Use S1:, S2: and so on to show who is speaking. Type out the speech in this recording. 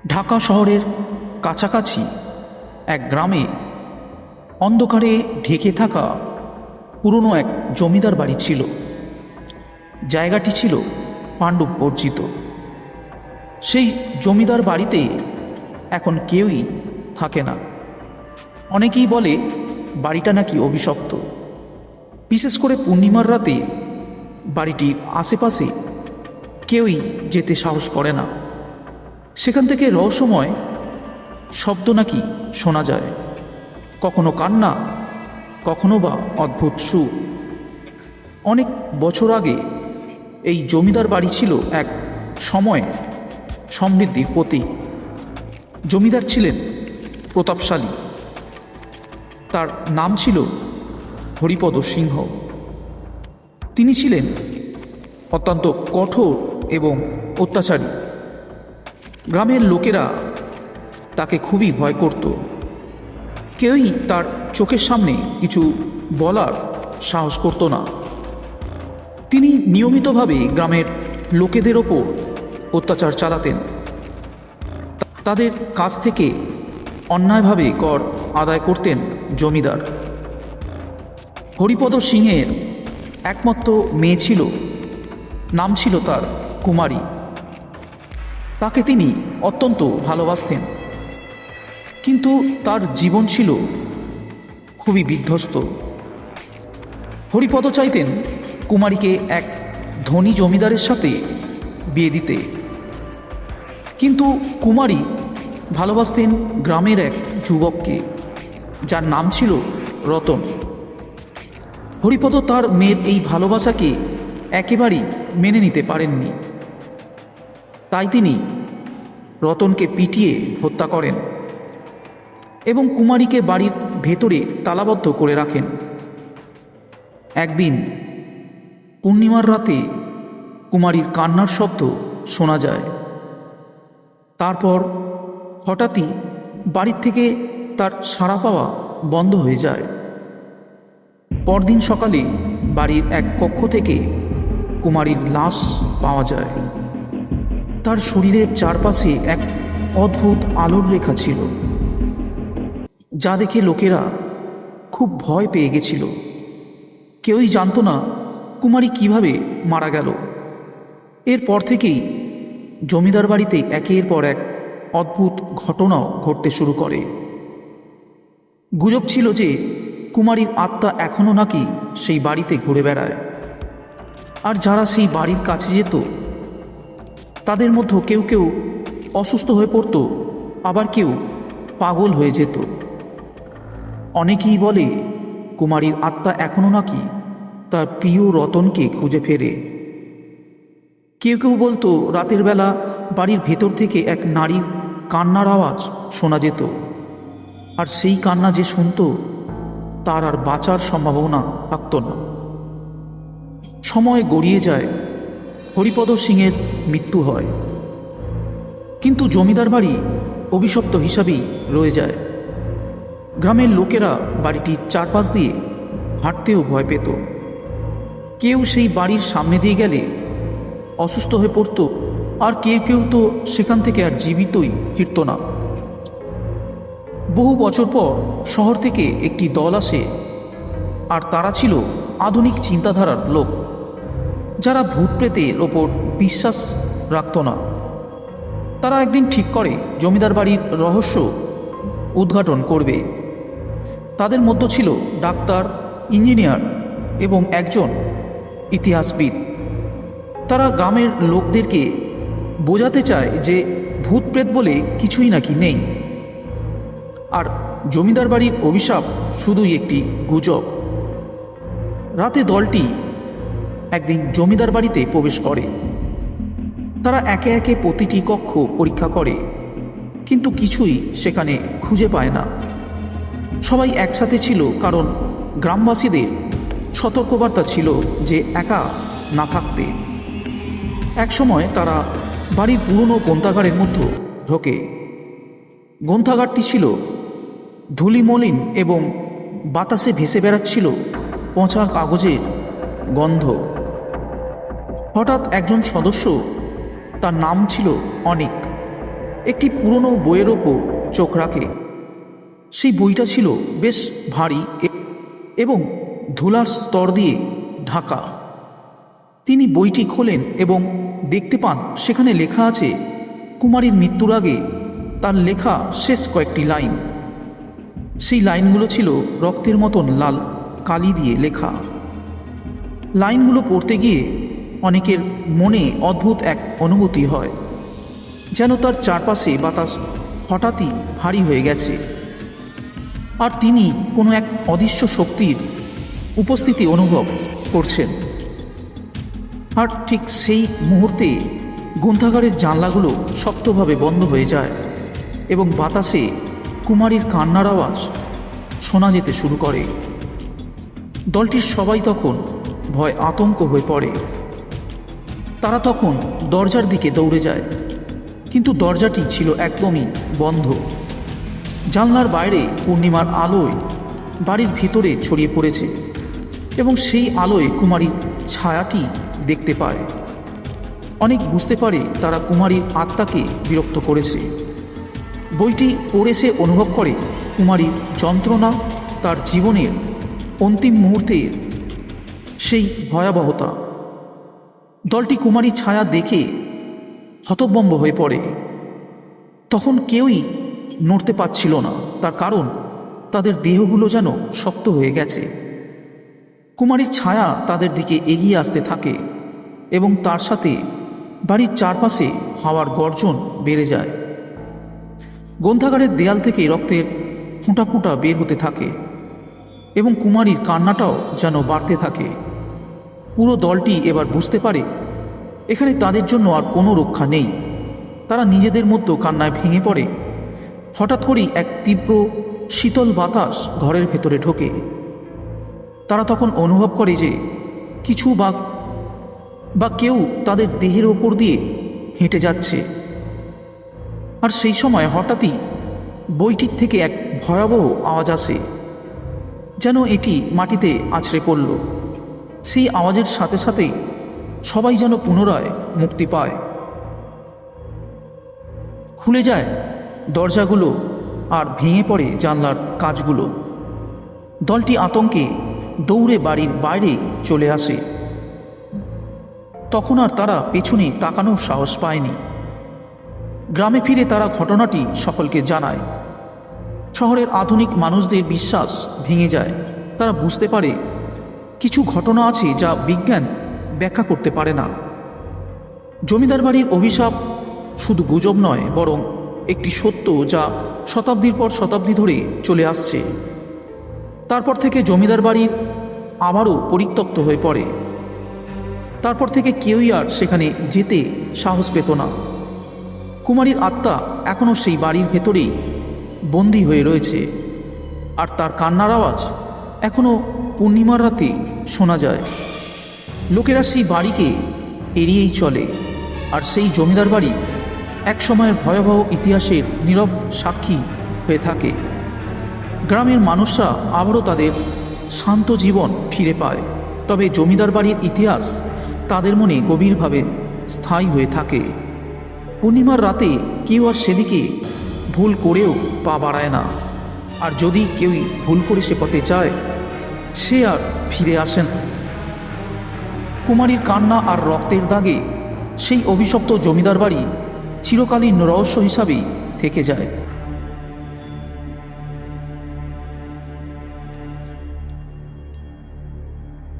S1: ঢাকা শহরের কাছাকাছি এক গ্রামে অন্ধকারে ঢেকে থাকা পুরনো এক জমিদার বাড়ি ছিল। জায়গাটি ছিল পাণ্ডব বর্জিত। সেই জমিদার বাড়িতে এখন কেউই থাকে না। অনেকেই বলে বাড়িটা নাকি অভিশপ্ত। বিশেষ করে পূর্ণিমার রাতে বাড়িটির আশেপাশে কেউই যেতে সাহস করে না। সেখান থেকে রহস্যময় শব্দ নাকি শোনা যায়, কখনো কান্না, কখনো বা অদ্ভুত সুর। অনেক বছর আগে এই জমিদার বাড়ি ছিল এক সময় সমৃদ্ধির প্রতীক। জমিদার ছিলেন প্রতাপশালী। তার নাম ছিল হরিপদ সিংহ। তিনি ছিলেন অত্যন্ত কঠোর এবং অত্যাচারী। গ্রামের লোকেরা তাকে খুবই ভয় করত। কেউই তার চোখের সামনে কিছু বলার সাহস করত না। তিনি নিয়মিতভাবে গ্রামের লোকেদের ওপর অত্যাচার চালাতেন। তাদের কাছ থেকে অন্যায়ভাবে কর আদায় করতেন জমিদার। হরিপদ সিংহের একমাত্র মেয়ে ছিল, নাম ছিল তার কুমারী। তাকে তিনি অত্যন্ত ভালোবাসতেন, কিন্তু তার জীবন ছিল খুবই বিধ্বস্ত। হরিপদ চাইতেন কুমারীকে এক ধনী জমিদারের সাথে বিয়ে দিতে, কিন্তু কুমারী ভালোবাসতেন গ্রামের এক যুবককে, যার নাম ছিল রতন। হরিপদ তার মেয়ের এই ভালোবাসাকে একেবারেই মেনে নিতে পারেননি। তাই তিনি রতনকে পিটিয়ে হত্যা করেন এবং কুমারীকে বাড়ির ভেতরে তালাবদ্ধ করে রাখেন। একদিন পূর্ণিমার রাতে কুমারীর কান্নার শব্দ শোনা যায়। তারপর হঠাৎই বাড়ির থেকে তার সাড়া পাওয়া বন্ধ হয়ে যায়। পরদিন সকালে বাড়ির এক কক্ষ থেকে কুমারীর লাশ পাওয়া যায়। তার শরীরের চারপাশে এক অদ্ভুত আলোর রেখা ছিল, যা দেখে লোকেরা খুব ভয় পেয়ে গেছিল। কেউই জানত না কুমারী কিভাবে মারা গেল। এরপর থেকেই জমিদার বাড়িতে একের পর এক অদ্ভুত ঘটনাও ঘটতে শুরু করে। গুজব ছিল যে কুমারীর আত্মা এখনও নাকি সেই বাড়িতে ঘুরে বেড়ায়, আর যারা সেই বাড়ির কাছে যেত তাদের মধ্যে কেউ কেউ অসুস্থ হয়ে পড়ত, আবার কেউ পাগল হয়ে যেত। অনেকেই বলে কুমারীর আত্মা এখনও নাকি তার প্রিয় রতনকে খুঁজে ফেরে। কেউ কেউ বলতো রাতের বেলা বাড়ির ভেতর থেকে এক নারীর কান্নার আওয়াজ শোনা যেত, আর সেই কান্না যে শুনত তার আর বাঁচার সম্ভাবনা থাকত না। সময় গড়িয়ে যায়, হরিপদ সিংহের মৃত্যু হয়, কিন্তু জমিদার বাড়ি অভিশপ্ত হিসাবেই রয়ে যায়। গ্রামের লোকেরা বাড়িটির চারপাশ দিয়ে হাঁটতেও ভয় পেত। কেউ সেই বাড়ির সামনে দিয়ে গেলে অসুস্থ হয়ে পড়ত, আর কেউ কেউ তো সেখান থেকে আর জীবিতই ফিরত না। বহু বছর পর শহর থেকে একটি দল আসে, আর তারা ছিল আধুনিক চিন্তাধারার লোক, যারা ভূত প্রেতের ওপর বিশ্বাস রাখত না। তারা একদিন ঠিক করে জমিদার বাড়ির রহস্য উদ্ঘাটন করবে। তাদের মধ্যে ছিল ডাক্তার, ইঞ্জিনিয়ার এবং একজন ইতিহাসবিদ। তারা গ্রামের লোকদেরকে বোঝাতে চায় যে ভূত প্রেত বলে কিছুই নাকি নেই, আর জমিদার বাড়ির অভিশাপ শুধুই একটি গুজব। রাতে দলটি একদিন জমিদার বাড়িতে প্রবেশ করে। তারা একে একে প্রতিটি কক্ষ পরীক্ষা করে, কিন্তু কিছুই সেখানে খুঁজে পায় না। সবাই একসাথে ছিল, কারণ গ্রামবাসীদের সতর্কবার্তা ছিল যে একা না থাকতে। একসময় তারা বাড়ির পুরনো গ্রন্থাগারের মধ্যে ঢোকে। গ্রন্থাগারটি ছিল ধূলিমলিন এবং বাতাসে ভেসে বেড়াচ্ছিল পচা কাগজের গন্ধ। হঠাৎ একজন সদস্য, তার নাম ছিল অনিক, একটি পুরনো বইয়ের ওপর চোখ রাখে। সেই বইটা ছিল বেশ ভারী এবং ধুলার স্তর দিয়ে ঢাকা। তিনি বইটি খোলেন এবং দেখতে পান সেখানে লেখা আছে কুমারীর মৃত্যুর আগে তার লেখা শেষ কয়েকটি লাইন। সেই লাইনগুলো ছিল রক্তের মতন লাল কালি দিয়ে লেখা। লাইনগুলো পড়তে গিয়ে অনেকের মনে অদ্ভুত এক অনুভূতি হয়, যেন তার চারপাশে বাতাস হঠাৎই ভারী হয়ে গেছে, আর তিনি কোনো এক অদৃশ্য শক্তির উপস্থিতি অনুভব করছেন। আর ঠিক সেই মুহূর্তে গ্রন্থাগারের জানলাগুলো শক্তভাবে বন্ধ হয়ে যায় এবং বাতাসে কুমারীর কান্নার আওয়াজ শোনা যেতে শুরু করে। দলটির সবাই তখন ভয় আতঙ্ক হয়ে পড়ে। তারা তখন দরজার দিকে দৌড়ে যায়, কিন্তু দরজাটি ছিল একদমই বন্ধ। জানলার বাইরে পূর্ণিমার আলোয় বাড়ির ভিতরে ছড়িয়ে পড়েছে এবং সেই আলোয় কুমারীর ছায়াটি দেখতে পায়। অনেক বুঝতে পারে তারা কুমারীর আত্মাকে বিরক্ত করেছে। বইটি পড়ে সে অনুভব করে কুমারীর যন্ত্রণা, তার জীবনের অন্তিম মুহূর্তের সেই ভয়াবহতা। দলটি কুমারীর ছায়া দেখে হতভম্ব হয়ে পড়ে। তখন কেউই নড়তে পারছিল না, তার কারণ তাদের দেহগুলো যেন শক্ত হয়ে গেছে। কুমারীর ছায়া তাদের দিকে এগিয়ে আসতে থাকে এবং তার সাথে বাড়ির চারপাশে হাওয়ার গর্জন বেড়ে যায়। গ্রন্থাগারের দেয়াল থেকে রক্তের ফোঁটা ফোঁটা বের হতে থাকে এবং কুমারীর কান্নাটাও যেন বাড়তে থাকে। পুরো দলটি এবার বুঝতে পারে এখানে তাদের জন্য আর কোনো রক্ষা নেই। তারা নিজেদের মধ্যে কান্নায় ভেঙে পড়ে। হঠাৎ করেই এক তীব্র শীতল বাতাস ঘরের ভেতরে ঢোকে। তারা তখন অনুভব করে যে কিছু বা কেউ তাদের দেহের ওপর দিয়ে হেঁটে যাচ্ছে। আর সেই সময় হঠাৎই বইটির থেকে এক ভয়াবহ আওয়াজ আসে, যেন এটি মাটিতে আছড়ে পড়ল। সেই আওয়াজের সাথে সাথেই সবাই যেন পুনরায় মুক্তি পায়। খুলে যায় দরজাগুলো আর ভেঙে পড়ে জানলার কাঁচগুলো। দলটি আতঙ্কে দৌড়ে বাড়ির বাইরে চলে আসে। তখন আর তারা পেছনে তাকানোর সাহস পায়নি। গ্রামে ফিরে তারা ঘটনাটি সকলকে জানায়। শহরের আধুনিক মানুষদের বিশ্বাস ভেঙে যায়। তারা বুঝতে পারে কিছু ঘটনা আছে যা বিজ্ঞান ব্যাখ্যা করতে পারে না। জমিদার বাড়ির অভিশাপ শুধু গুজব নয়, বরং একটি সত্য যা শতাব্দীর পর শতাব্দী ধরে চলে আসছে। তারপর থেকে জমিদার বাড়ির আবারও পরিত্যক্ত হয়ে পড়ে। তারপর থেকে কেউই আর সেখানে যেতে সাহস পেত না। কুমারীর আত্মা এখনও সেই বাড়ির ভেতরেই বন্দী হয়ে রয়েছে, আর তার কান্নার আওয়াজ এখনও পূর্ণিমার রাতে শোনা যায়। লোকেরা সেই বাড়িকে এড়িয়েই চলে, আর সেই জমিদার বাড়ি এক সময়ের ভয়াবহ ইতিহাসের নীরব সাক্ষী হয়ে থাকে। গ্রামের মানুষরা আবারও তাদের শান্ত জীবন ফিরে পায়, তবে জমিদার বাড়ির ইতিহাস তাদের মনে গভীরভাবে স্থায়ী হয়ে থাকে। পূর্ণিমার রাতে কেউ আর সেদিকে ভুল করেও পা বাড়ায় না, আর যদি কেউই ভুল করে সে পথে যায় সে আর ফিরে আসেন। কুমারীর কান্না আর রক্তের দাগে সেই অভিশপ্ত জমিদার বাড়ি চিরকালীন রহস্য হিসাবেই থেকে যায়।